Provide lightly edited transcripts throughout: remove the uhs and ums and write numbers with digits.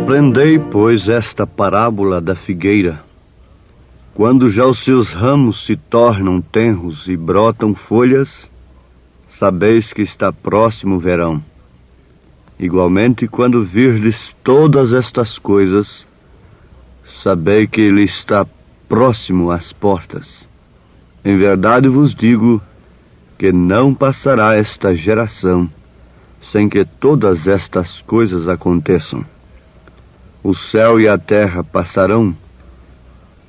Aprendei, pois, esta parábola da figueira. Quando já os seus ramos se tornam tenros e brotam folhas, sabeis que está próximo o verão. Igualmente, quando virdes todas estas coisas, sabei que ele está próximo às portas. Em verdade vos digo que não passará esta geração sem que todas estas coisas aconteçam. O céu e a terra passarão,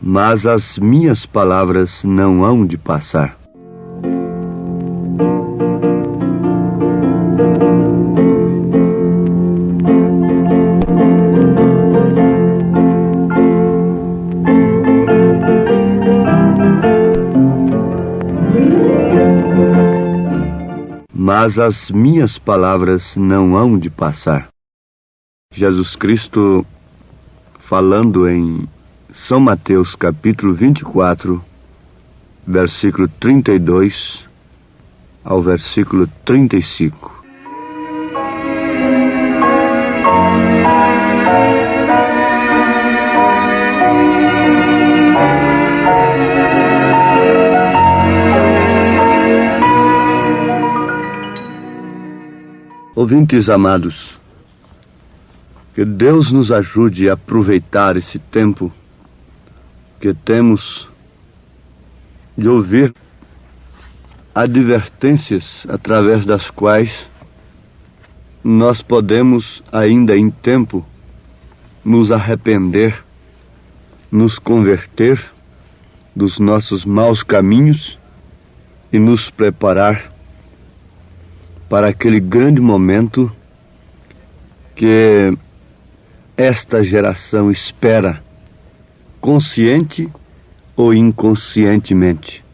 mas as minhas palavras não hão de passar. Mas as minhas palavras não hão de passar. Jesus Cristo, falando em São Mateus capítulo 24, versículo 32 ao versículo 35. Ouvintes amados, que Deus nos ajude a aproveitar esse tempo que temos de ouvir advertências através das quais nós podemos, ainda em tempo, nos arrepender, nos converter dos nossos maus caminhos e nos preparar para aquele grande momento que esta geração espera, consciente ou inconscientemente.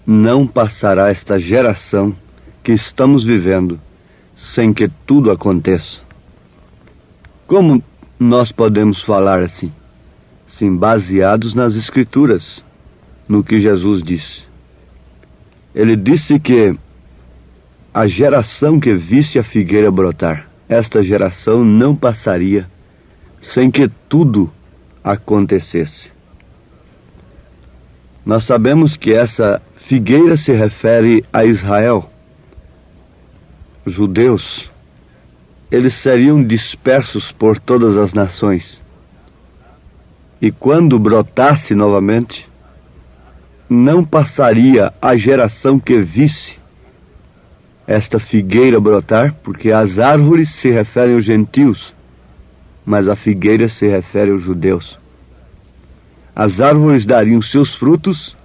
Não passará esta geração que estamos vivendo sem que tudo aconteça. Como nós podemos falar assim? Sim, baseados nas Escrituras, no que Jesus disse. Ele disse que a geração que visse a figueira brotar, esta geração não passaria sem que tudo acontecesse. Nós sabemos que essa figueira se refere a Israel. Os judeus, eles seriam dispersos por todas as nações. E quando brotasse novamente, não passaria a geração que visse esta figueira brotar, porque as árvores se referem aos gentios, mas a figueira se refere aos judeus. As árvores dariam seus frutos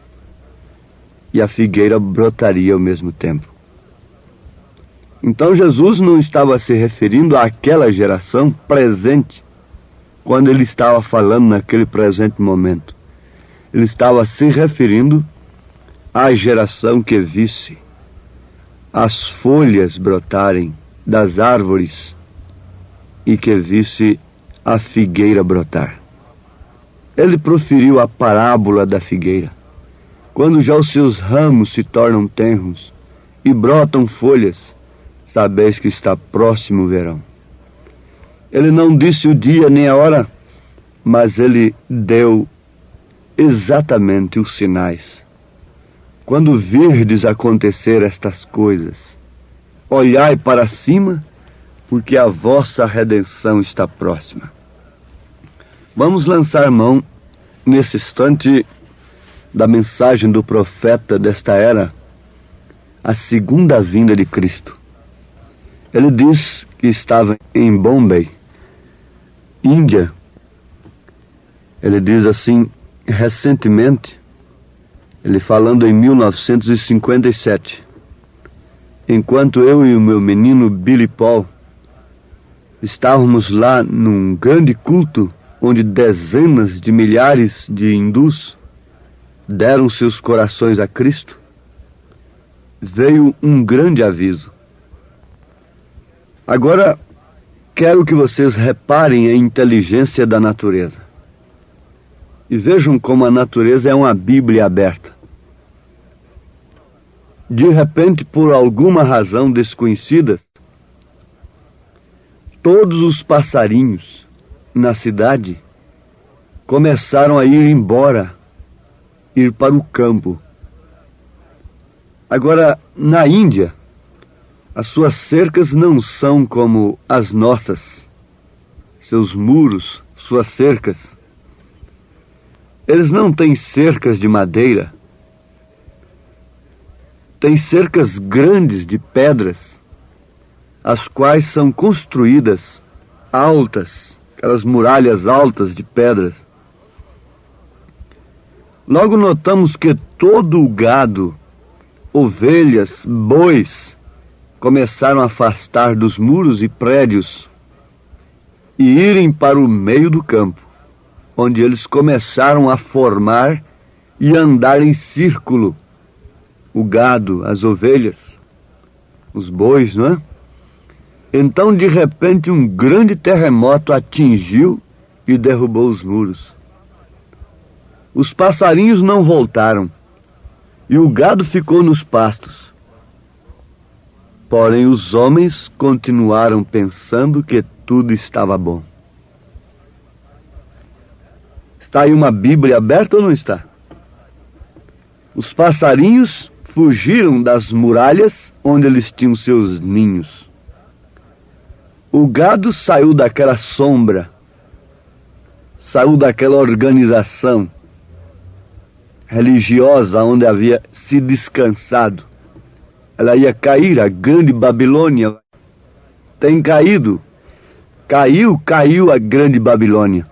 e a figueira brotaria ao mesmo tempo. Então Jesus não estava se referindo àquela geração presente, quando ele estava falando naquele presente momento. Ele estava se referindo à geração que visse as folhas brotarem das árvores e que visse a figueira brotar. Ele proferiu a parábola da figueira. Quando já os seus ramos se tornam tenros e brotam folhas, sabeis que está próximo o verão. Ele não disse o dia nem a hora, mas ele deu exatamente os sinais. Quando virdes acontecer estas coisas, olhai para cima, porque a vossa redenção está próxima. Vamos lançar mão, nesse instante, da mensagem do profeta desta era, a segunda vinda de Cristo. Ele diz que estava em Bombay, Índia. Ele diz assim, recentemente, ele falando em 1957, enquanto eu e o meu menino Billy Paul estávamos lá num grande culto onde dezenas de milhares de hindus deram seus corações a Cristo, veio um grande aviso. Agora, quero que vocês reparem a inteligência da natureza. E vejam como a natureza é uma Bíblia aberta. De repente, por alguma razão desconhecida, todos os passarinhos na cidade começaram a ir embora, ir para o campo. Agora, na Índia, as suas cercas não são como as nossas, seus muros, suas cercas. Eles não têm cercas de madeira, têm cercas grandes de pedras, as quais são construídas altas, aquelas muralhas altas de pedras. Logo notamos que todo o gado, ovelhas, bois, começaram a afastar dos muros e prédios e irem para o meio do campo, onde eles começaram a formar e andar em círculo. O gado, as ovelhas, os bois, não é? Então, de repente, um grande terremoto atingiu e derrubou os muros. Os passarinhos não voltaram e o gado ficou nos pastos. Porém, os homens continuaram pensando que tudo estava bom. Está aí uma Bíblia aberta ou não está? Os passarinhos fugiram das muralhas onde eles tinham seus ninhos. O gado saiu daquela sombra, saiu daquela organização religiosa onde havia se descansado. Ela ia cair, a grande Babilônia tem caído. Caiu a grande Babilônia.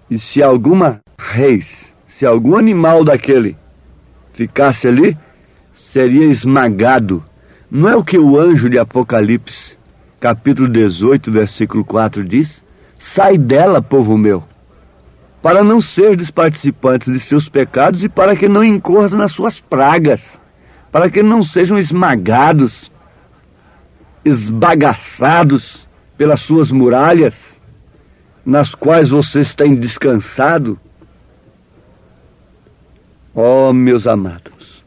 E se alguma reis, se algum animal daquele ficasse ali, seria esmagado. Não é o que o anjo de Apocalipse, capítulo 18, versículo 4 diz? Sai dela, povo meu, para não serdes participantes de seus pecados e para que não incorras nas suas pragas, para que não sejam esmagados, esbagaçados pelas suas muralhas, nas quais vocês têm descansado. Oh, meus amados,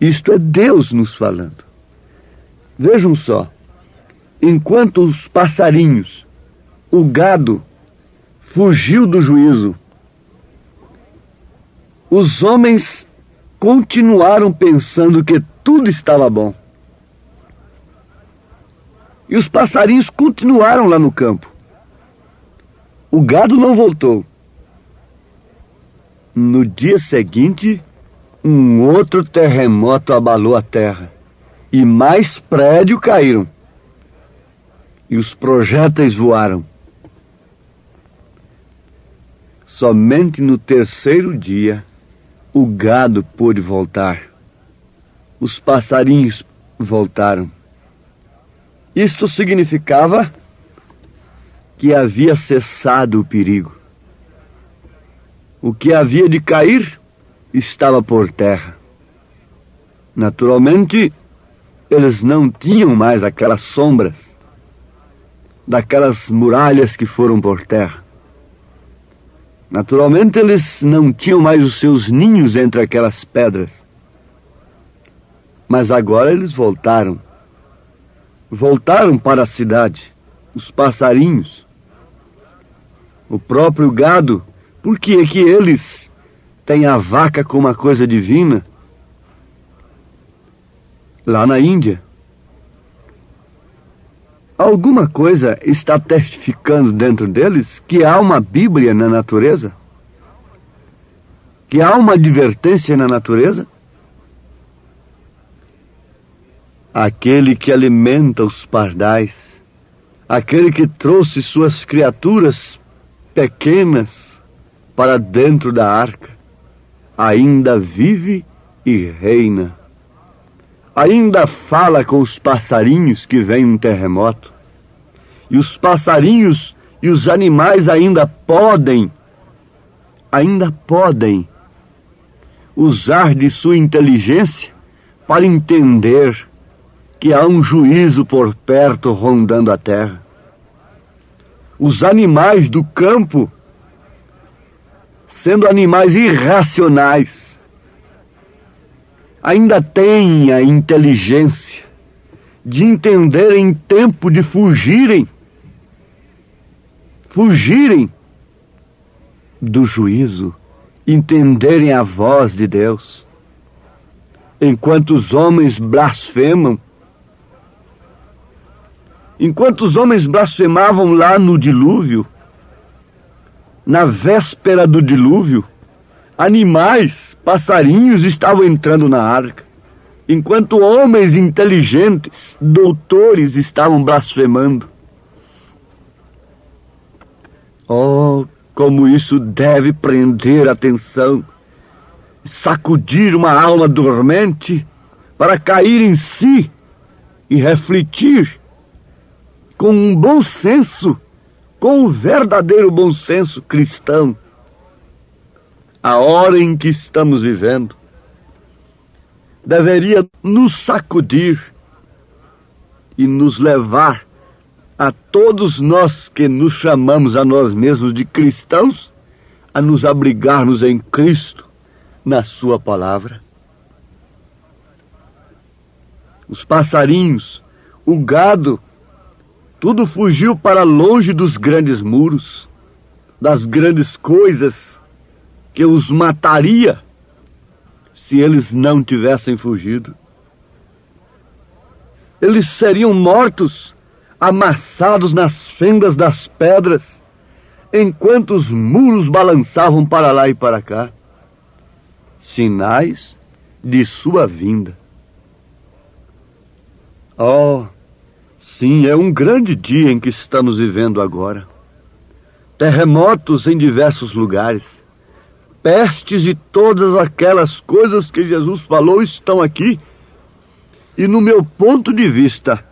isto é Deus nos falando. Vejam só, enquanto os passarinhos, o gado, fugiu do juízo, os homens continuaram pensando que tudo estava bom. E os passarinhos continuaram lá no campo. O gado não voltou. No dia seguinte, um outro terremoto abalou a terra. E mais prédios caíram. E os projéteis voaram. Somente no terceiro dia, o gado pôde voltar. Os passarinhos voltaram. Isto significava que havia cessado o perigo. O que havia de cair estava por terra. Naturalmente, eles não tinham mais aquelas sombras daquelas muralhas que foram por terra. Naturalmente, eles não tinham mais os seus ninhos entre aquelas pedras. Mas agora eles voltaram. Voltaram para a cidade. Os passarinhos, o próprio gado. Por que é que eles têm a vaca como uma coisa divina? Lá na Índia, alguma coisa está testificando dentro deles que há uma Bíblia na natureza? Que há uma advertência na natureza? Aquele que alimenta os pardais, aquele que trouxe suas criaturas pequenas para dentro da arca, ainda vive e reina. Ainda fala com os passarinhos que vem um terremoto. E os passarinhos e os animais ainda podem usar de sua inteligência para entender que há um juízo por perto rondando a terra. Os animais do campo, sendo animais irracionais, ainda têm a inteligência de entenderem tempo de fugirem fugirem do juízo, entenderem a voz de Deus. Enquanto os homens blasfemam, enquanto os homens blasfemavam lá no dilúvio, na véspera do dilúvio, animais, passarinhos estavam entrando na arca. Enquanto homens inteligentes, doutores, estavam blasfemando. Oh, como isso deve prender a atenção, sacudir uma alma dormente para cair em si e refletir com um bom senso, com o verdadeiro bom senso cristão, a hora em que estamos vivendo. Deveria nos sacudir e nos levar a todos nós que nos chamamos a nós mesmos de cristãos, a nos abrigarmos em Cristo, na sua palavra. Os passarinhos, o gado, tudo fugiu para longe dos grandes muros, das grandes coisas que os mataria se eles não tivessem fugido. Eles seriam mortos, amassados nas fendas das pedras, enquanto os muros balançavam para lá e para cá. Sinais de sua vinda. Oh, sim, é um grande dia em que estamos vivendo agora. Terremotos em diversos lugares. Pestes e todas aquelas coisas que Jesus falou estão aqui. E no meu ponto de vista,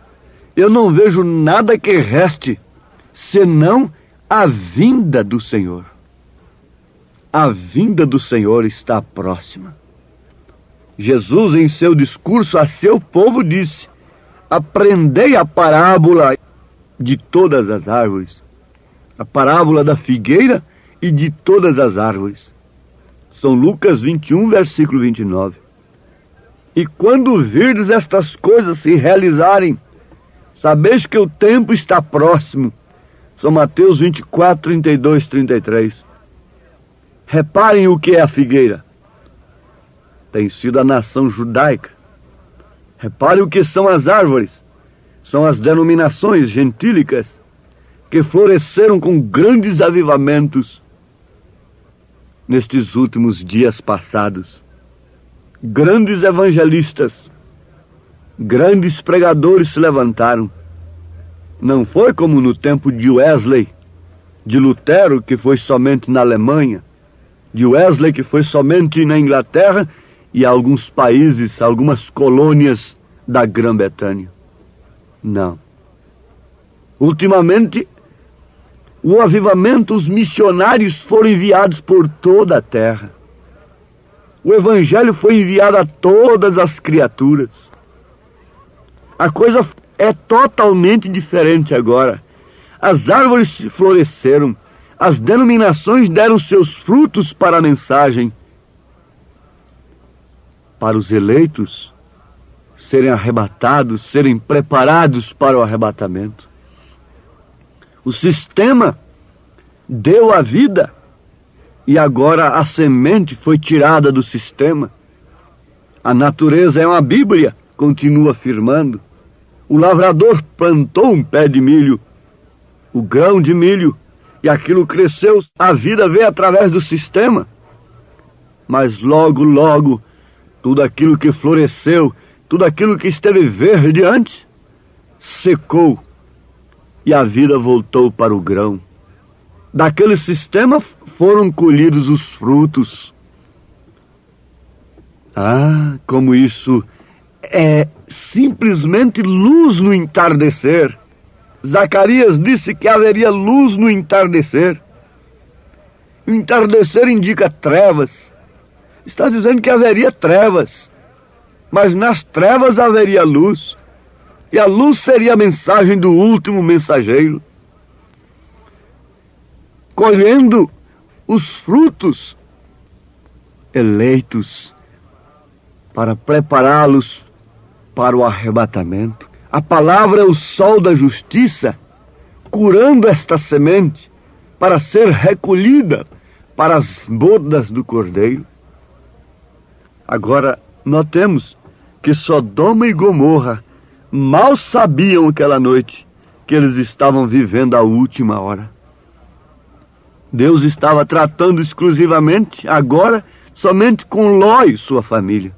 eu não vejo nada que reste senão a vinda do Senhor. A vinda do Senhor está próxima. Jesus, em seu discurso a seu povo, disse: aprendei a parábola de todas as árvores, a parábola da figueira e de todas as árvores. São Lucas 21, versículo 29. E quando virdes estas coisas se realizarem, sabeis que o tempo está próximo. São Mateus 24, 32, 33. Reparem o que é a figueira. Tem sido a nação judaica. Reparem o que são as árvores. São as denominações gentílicas que floresceram com grandes avivamentos nestes últimos dias passados. Grandes evangelistas, grandes pregadores se levantaram. Não foi como no tempo de Wesley, de Lutero, que foi somente na Alemanha, de Wesley, que foi somente na Inglaterra e alguns países, algumas colônias da Grã-Bretanha. Não. Ultimamente, o avivamento, os missionários foram enviados por toda a terra. O evangelho foi enviado a todas as criaturas. A coisa é totalmente diferente agora. As árvores floresceram, as denominações deram seus frutos para a mensagem. Para os eleitos serem arrebatados, serem preparados para o arrebatamento. O sistema deu a vida e agora a semente foi tirada do sistema. A natureza é uma Bíblia, continua afirmando. O lavrador plantou um pé de milho, o grão de milho, e aquilo cresceu. A vida veio através do sistema. Mas logo, logo, tudo aquilo que floresceu, tudo aquilo que esteve verde antes, secou. E a vida voltou para o grão. Daquele sistema foram colhidos os frutos. Ah, como isso é simplesmente luz no entardecer. Zacarias disse que haveria luz no entardecer. O entardecer indica trevas. Está dizendo que haveria trevas. Mas nas trevas haveria luz. E a luz seria a mensagem do último mensageiro, colhendo os frutos eleitos para prepará-los para o arrebatamento. A palavra é o sol da justiça, curando esta semente, para ser recolhida para as bodas do Cordeiro. Agora, notemos que Sodoma e Gomorra mal sabiam aquela noite que eles estavam vivendo a última hora. Deus estava tratando exclusivamente, agora, somente com Ló e sua família.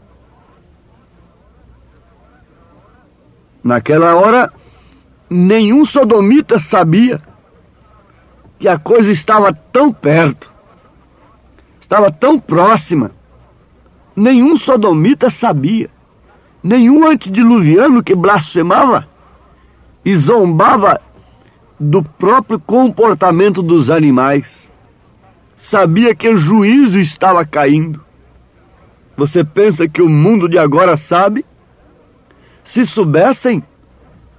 Naquela hora, nenhum sodomita sabia que a coisa estava tão perto, estava tão próxima. Nenhum sodomita sabia, nenhum antediluviano que blasfemava e zombava do próprio comportamento dos animais sabia que o juízo estava caindo. Você pensa que o mundo de agora sabe? Se soubessem,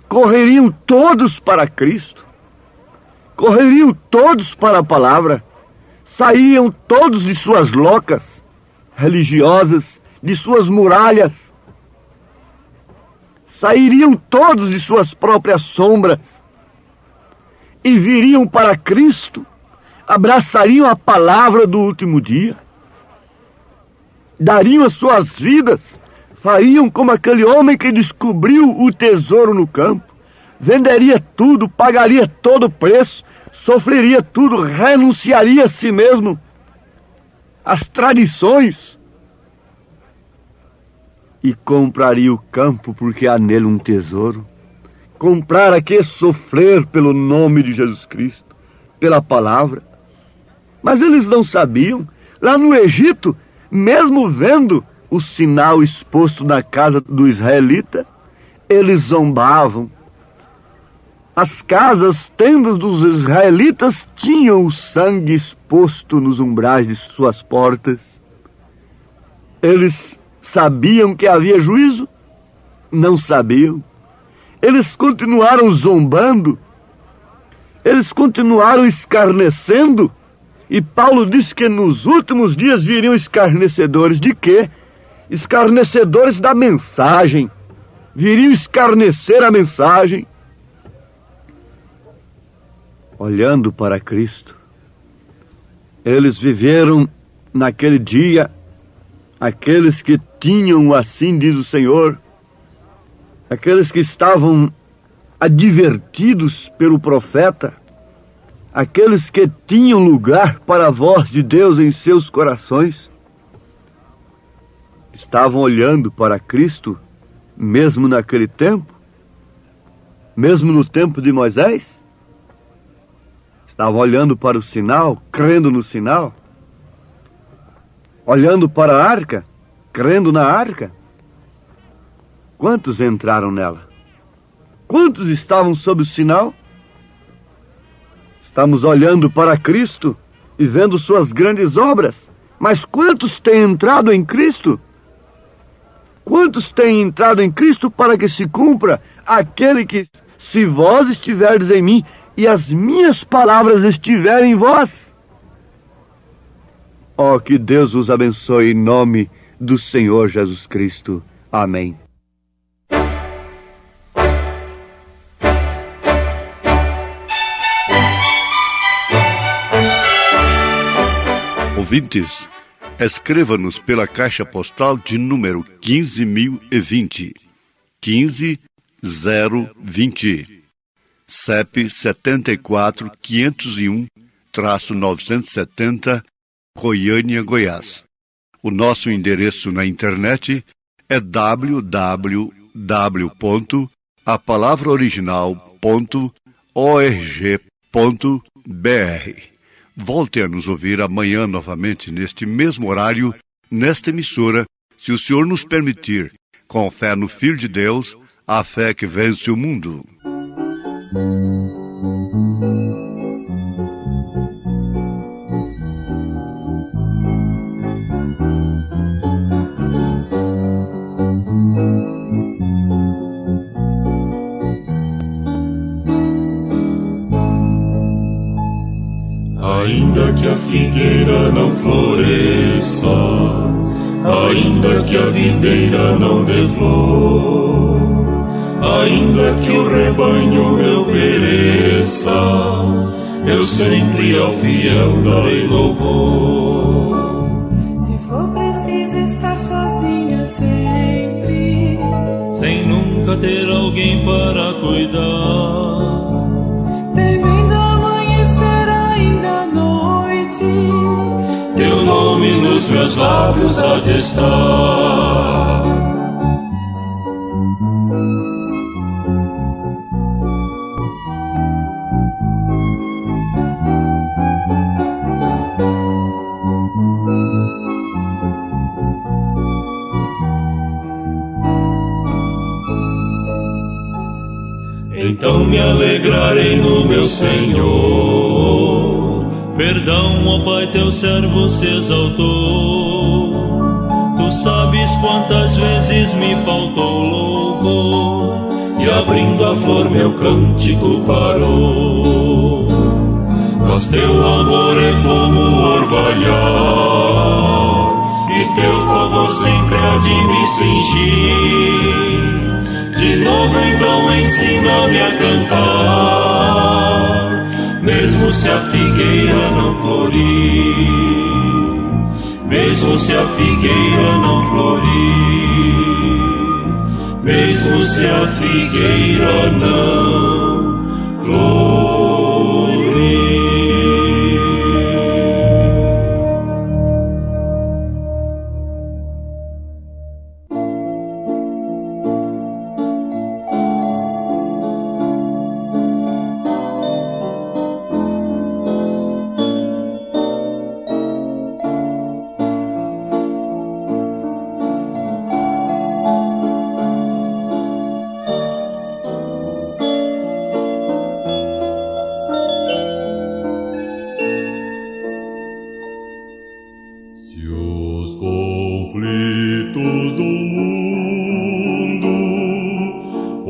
correriam todos para Cristo, correriam todos para a palavra, saíam todos de suas locas religiosas, de suas muralhas, sairiam todos de suas próprias sombras e viriam para Cristo, abraçariam a palavra do último dia, dariam as suas vidas, fariam como aquele homem que descobriu o tesouro no campo, venderia tudo, pagaria todo o preço, sofreria tudo, renunciaria a si mesmo, as tradições, e compraria o campo porque há nele um tesouro. Comprar aqui é sofrer pelo nome de Jesus Cristo, pela palavra. Mas eles não sabiam. Lá no Egito, mesmo vendo o sinal exposto na casa do israelita, eles zombavam. As casas, tendas dos israelitas tinham o sangue exposto nos umbrais de suas portas. Eles sabiam que havia juízo? Não sabiam. Eles continuaram zombando. Eles continuaram escarnecendo. E Paulo disse que nos últimos dias viriam escarnecedores de quê? Escarnecedores da mensagem. Viriam escarnecer a mensagem. Olhando para Cristo, eles viveram naquele dia, aqueles que tinham, assim diz o Senhor, aqueles que estavam advertidos pelo profeta, aqueles que tinham lugar para a voz de Deus em seus corações, estavam olhando para Cristo, mesmo naquele tempo, mesmo no tempo de Moisés, estavam olhando para o sinal, crendo no sinal, olhando para a arca, crendo na arca. Quantos entraram nela? Quantos estavam sob o sinal? Estamos olhando para Cristo e vendo suas grandes obras, mas quantos têm entrado em Cristo? Quantos têm entrado em Cristo para que se cumpra aquele que, se vós estiverdes em mim e as minhas palavras estiverem em vós? Oh, que Deus os abençoe em nome do Senhor Jesus Cristo. Amém. Ouvintes, escreva-nos pela caixa postal de número 15.020, 15020, CEP 74.501-970, Goiânia, Goiás. O nosso endereço na internet é www.apalavraoriginal.org.br. Volte a nos ouvir amanhã novamente neste mesmo horário, nesta emissora, se o Senhor nos permitir, com fé no Filho de Deus, a fé que vence o mundo. Ainda que a figueira não floresça, ainda que a videira não dê flor, ainda que o rebanho meu pereça, eu sempre ao fiel darei louvor. Se for preciso estar sozinha sempre, sem nunca ter alguém para cuidar, temendo amanhecer ainda à noite, teu nome nos meus lábios há de estar. Então me alegrarei no meu Senhor. Perdão, ó Pai, teu servo se exaltou. Tu sabes quantas vezes me faltou louvor, e abrindo a flor meu cântico parou. Mas teu amor é como o orvalhar, e teu favor sempre há de me cingir. De novo então ensina-me a cantar, mesmo se a figueira não florir, mesmo se a figueira não florir, mesmo se a figueira não florir.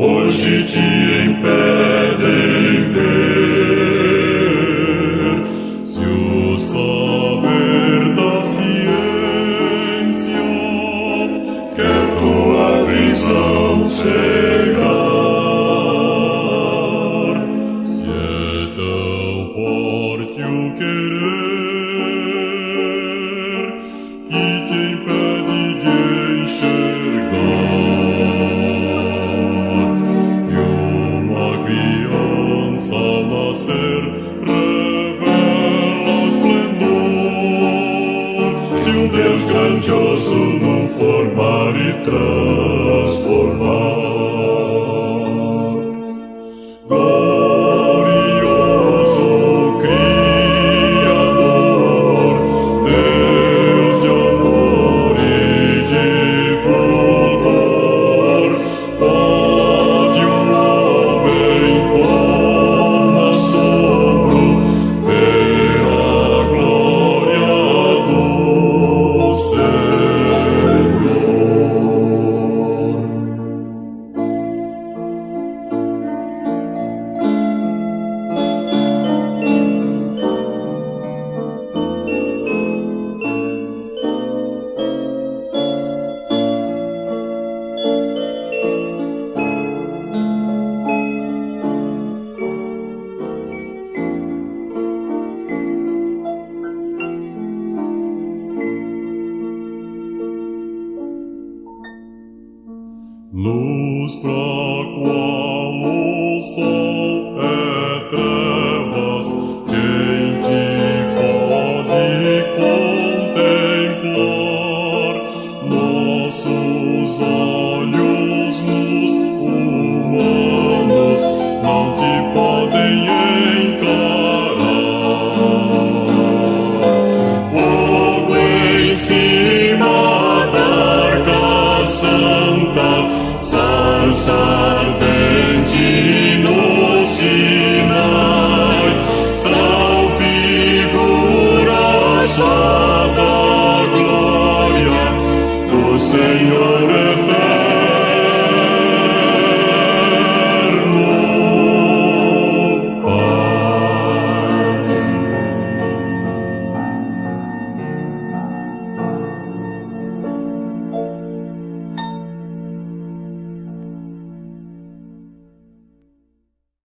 Hoje te impedem ver, se o saber da ciência quer tua visão cegar, se é tão forte o querer que te impede de enxergar. Nascer revela o esplendor de um Deus grandioso no formar e